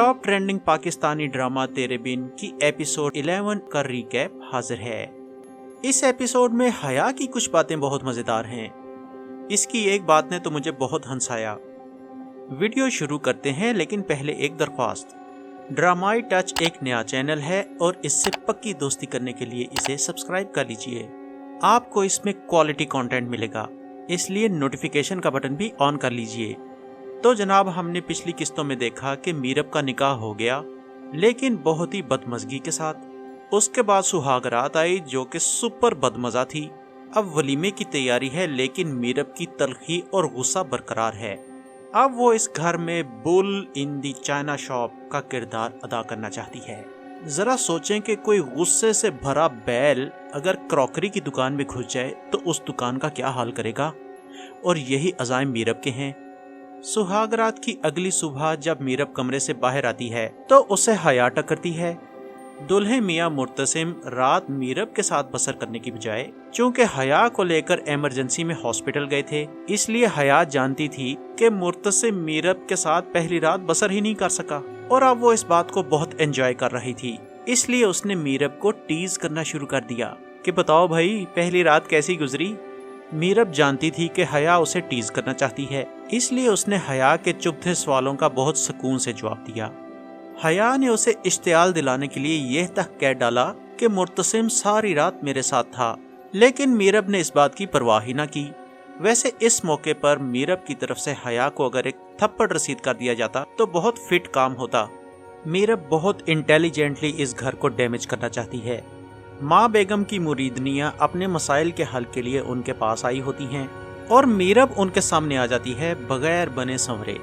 Top trending Pakistani drama तेरे बिन की episode 11 का रीकैप हाजिर है। इस एपिसोड में हया की कुछ बातें बहुत मजेदार हैं। इसकी एक बात ने तो मुझे बहुत हंसाया। वीडियो शुरू करते हैं, लेकिन पहले एक दरख्वास्त। ड्रामाई टच एक नया चैनल है और इससे पक्की दोस्ती करने के लिए इसे सब्सक्राइब कर लीजिए। आपको इसमें क्वालिटी कंटेंट मिलेगा, इसलिए नोटिफिकेशन का बटन भी ऑन कर लीजिए। तो जनाब, हमने पिछली किस्तों में देखा कि मीरब का निकाह हो गया, लेकिन बहुत ही बदमज़गी के साथ। उसके बाद सुहाग रात आई जो कि सुपर बदमज़ा थी। अब वलीमे की तैयारी है, लेकिन मीरब की तलखी और गुस्सा बरकरार है। अब वो इस घर में बुल इन दी चाइना शॉप का किरदार अदा करना चाहती है। जरा सोचें कि कोई गुस्से से भरा बैल अगर क्रॉकरी की दुकान में घुस जाए तो उस दुकान का क्या हाल करेगा। और यही अज़ाइम मीरब के हैं। सुहाग रात की अगली सुबह जब मीरब कमरे से बाहर आती है तो उसे हया टकरती है। दुल्हे मियां मुर्तसिम रात मीरब के साथ बसर करने की बजाय चूंकि हया को लेकर इमरजेंसी में हॉस्पिटल गए थे, इसलिए हया जानती थी कि मुर्तसिम मीरब के साथ पहली रात बसर ही नहीं कर सका और अब वो इस बात को बहुत एंजॉय कर रही थी। इसलिए उसने मीरब को टीज करना शुरू कर दिया कि बताओ भाई, पहली रात कैसी गुजरी। मीरब जानती थी कि हया उसे टीज करना चाहती है, इसलिए उसने हया के चुभते सवालों का बहुत सुकून से जवाब दिया। हया ने उसे इश्तियाल दिलाने के लिए यह तक कह डाला कि मुर्तसिम सारी रात मेरे साथ था, लेकिन मीरब ने इस बात की परवाह ही न की। वैसे इस मौके पर मीरब की तरफ से हया को अगर एक थप्पड़ रसीद कर दिया जाता तो बहुत फिट काम होता। मीरब बहुत इंटेलिजेंटली इस घर को डैमेज करना चाहती है। माँ बेगम की मुरीदनियाँ अपने मसाइल के हल के लिए उनके पास आई होती हैं और मीरब उनके सामने आ जाती है बगैर बने संवरे।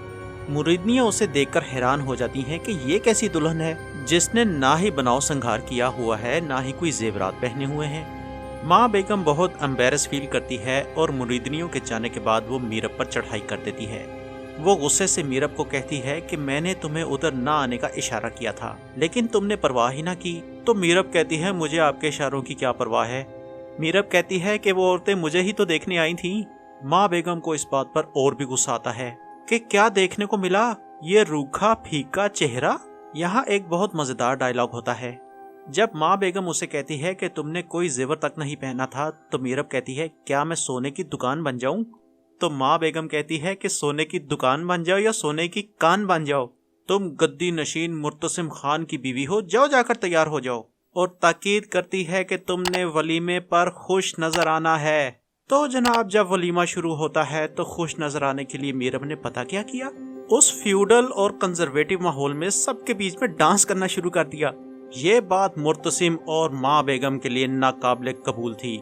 मुरीदनियाँ उसे देखकर हैरान हो जाती हैं कि ये कैसी दुल्हन है जिसने ना ही बनाव संघार किया हुआ है, ना ही कोई जेवरात पहने हुए हैं। माँ बेगम बहुत एम्बेरस फील करती है और मुरीदनियों के जाने के बाद वो मीरब पर चढ़ाई कर देती है। वो गुस्से से मीरब को कहती है कि मैंने तुम्हें उधर ना आने का इशारा किया था, लेकिन तुमने परवाह ही ना की। तो मीरब कहती है मुझे आपके इशारों की क्या परवाह है। मीरब कहती है कि वो औरतें मुझे ही तो देखने आई थीं। माँ बेगम को इस बात पर और भी गुस्सा आता है कि क्या देखने को मिला, ये रूखा फीका चेहरा। यहाँ एक बहुत मजेदार डायलॉग होता है। जब माँ बेगम उसे कहती है कि तुमने कोई जेवर तक नहीं पहना था, तो मीरब कहती है क्या मैं सोने की दुकान बन जाऊं। तो माँ बेगम कहती है कि सोने की दुकान बन जाओ या सोने की कान बन जाओ, तुम गद्दी नशीन मुर्तसिम खान की बीवी हो, जाओ जाकर तैयार हो जाओ। और ताकीद करती है कि तुमने वलीमे पर खुश नजर आना है। तो जनाब, जब वलीमा शुरू होता है तो खुश नजर आने के लिए मीरब ने पता क्या किया, उस फ्यूडल और कंजर्वेटिव माहौल में सबके बीच में डांस करना शुरू कर दिया। ये बात मुर्तसिम और माँ बेगम के लिए नाकाबिले कबूल थी।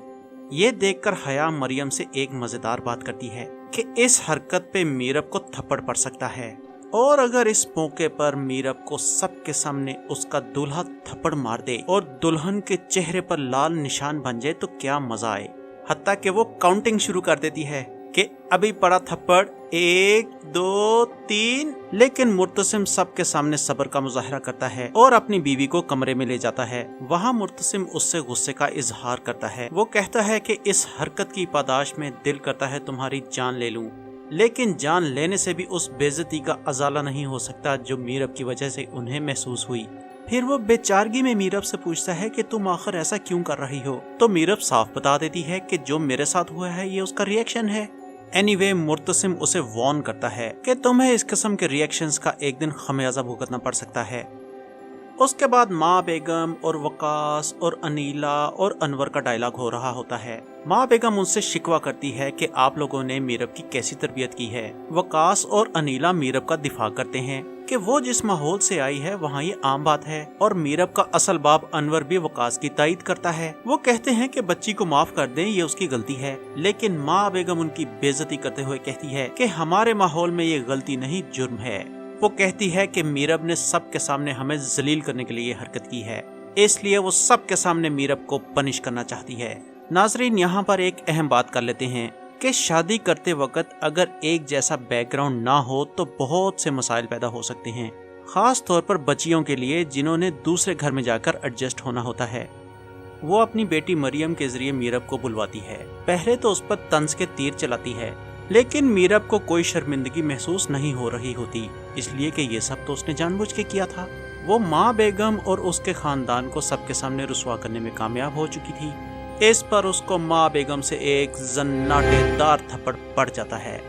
ये देखकर हया मरियम से एक मजेदार बात करती है कि इस हरकत पे मीरब को थप्पड़ पड़ सकता है, और अगर इस मौके पर मीरब को सबके सामने उसका दूल्हा थप्पड़ मार दे और दुल्हन के चेहरे पर लाल निशान बन जाए तो क्या मजा आए। हत्ता कि वो काउंटिंग शुरू कर देती है कि अभी पड़ा थप्पड़, 1 2 3। लेकिन मुर्तसिम सबके सामने सब्र का मुजाहरा करता है और अपनी बीवी को कमरे में ले जाता है। वहाँ मुर्तसिम उससे गुस्से का इजहार करता है। वो कहता है कि इस हरकत की पादाश में दिल करता है तुम्हारी जान ले लूं, लेकिन जान लेने से भी उस बेइज्जती का अजाला नहीं हो सकता जो मीरब की वजह से उन्हें महसूस हुई। फिर वो बेचारगी में मीरब से पूछता है कि तुम आखिर ऐसा क्यों कर रही हो। तो मीरब साफ बता देती है कि जो मेरे साथ हुआ है ये उसका रिएक्शन है। एनीवे, मुर्तसिम उसे वार्न करता है कि तुम्हें इस किस्म के रिएक्शंस का एक दिन खमियाजा भुगतना पड़ सकता है। उसके बाद माँ बेगम और वकास और अनीला और अनवर का डायलॉग हो रहा होता है। माँ बेगम उनसे शिकवा करती है कि आप लोगों ने मीरब की कैसी तरबियत की है। वकास और अनीला मीरब का दिफा करते हैं कि वो जिस माहौल से आई है वहाँ ये आम बात है, और मीरब का असल बाप अनवर भी वकास की तायद करता है। वो कहते हैं कि बच्ची को माफ कर दें, ये उसकी गलती है। लेकिन माँ बेगम उनकी बेइज्जती करते हुए कहती है कि हमारे माहौल में ये गलती नहीं, जुर्म है। वो कहती है कि मीरब ने सबके सामने हमें जलील करने के लिए ये हरकत की है, इसलिए वो सबके सामने मीरब को पनिश करना चाहती है। नाजरीन, यहाँ पर एक अहम बात कर लेते हैं कि शादी करते वक्त अगर एक जैसा बैकग्राउंड ना हो तो बहुत से मसाइल पैदा हो सकते हैं, खास तौर पर बच्चियों के लिए जिन्होंने दूसरे घर में जाकर एडजस्ट होना होता है। वो अपनी बेटी मरियम के जरिए मीरब को बुलवाती है। पहले तो उस पर तंज के तीर चलाती है, लेकिन मीरब को कोई शर्मिंदगी महसूस नहीं हो रही होती, इसलिए कि ये सब तो उसने जानबूझ के किया था। वो माँ बेगम और उसके खानदान को सबके सामने रुसवा करने में कामयाब हो चुकी थी। इस पर उसको माँ बेगम से एक जन्नाटेदार थप्पड़ पड़ जाता है।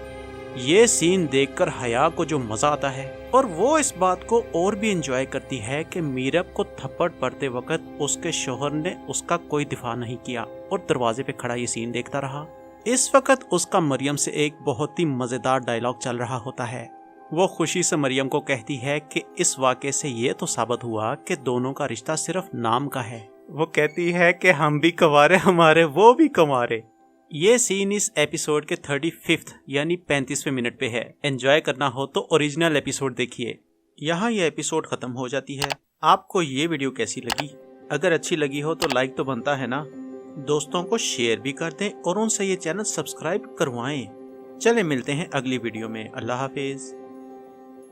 ये सीन देखकर हया को जो मजा आता है, और वो इस बात को और भी एंजॉय करती है कि मीरब को थप्पड़ पड़ते वक्त उसके शोहर ने उसका कोई दिफा नहीं किया और दरवाजे पे खड़ा ये सीन देखता रहा। इस वक्त उसका मरियम से एक बहुत ही मजेदार डायलॉग चल रहा होता है। वो खुशी से मरियम को कहती है कि इस वाक़े से ये तो साबित हुआ कि दोनों का रिश्ता सिर्फ नाम का है। वो कहती है कि हम भी कंवारे, हमारे वो भी कंवारे। ये सीन इस एपिसोड के 35 यानी 35वें मिनट पे है। एंजॉय करना हो तो ओरिजिनल एपिसोड देखिए। यहाँ ये एपिसोड खत्म हो जाती है। आपको ये वीडियो कैसी लगी? अगर अच्छी लगी हो तो लाइक तो बनता है ना। दोस्तों को शेयर भी कर दें और उनसे ये चैनल सब्सक्राइब करवाएं। चले मिलते हैं अगली वीडियो में। अल्लाह हाफिज।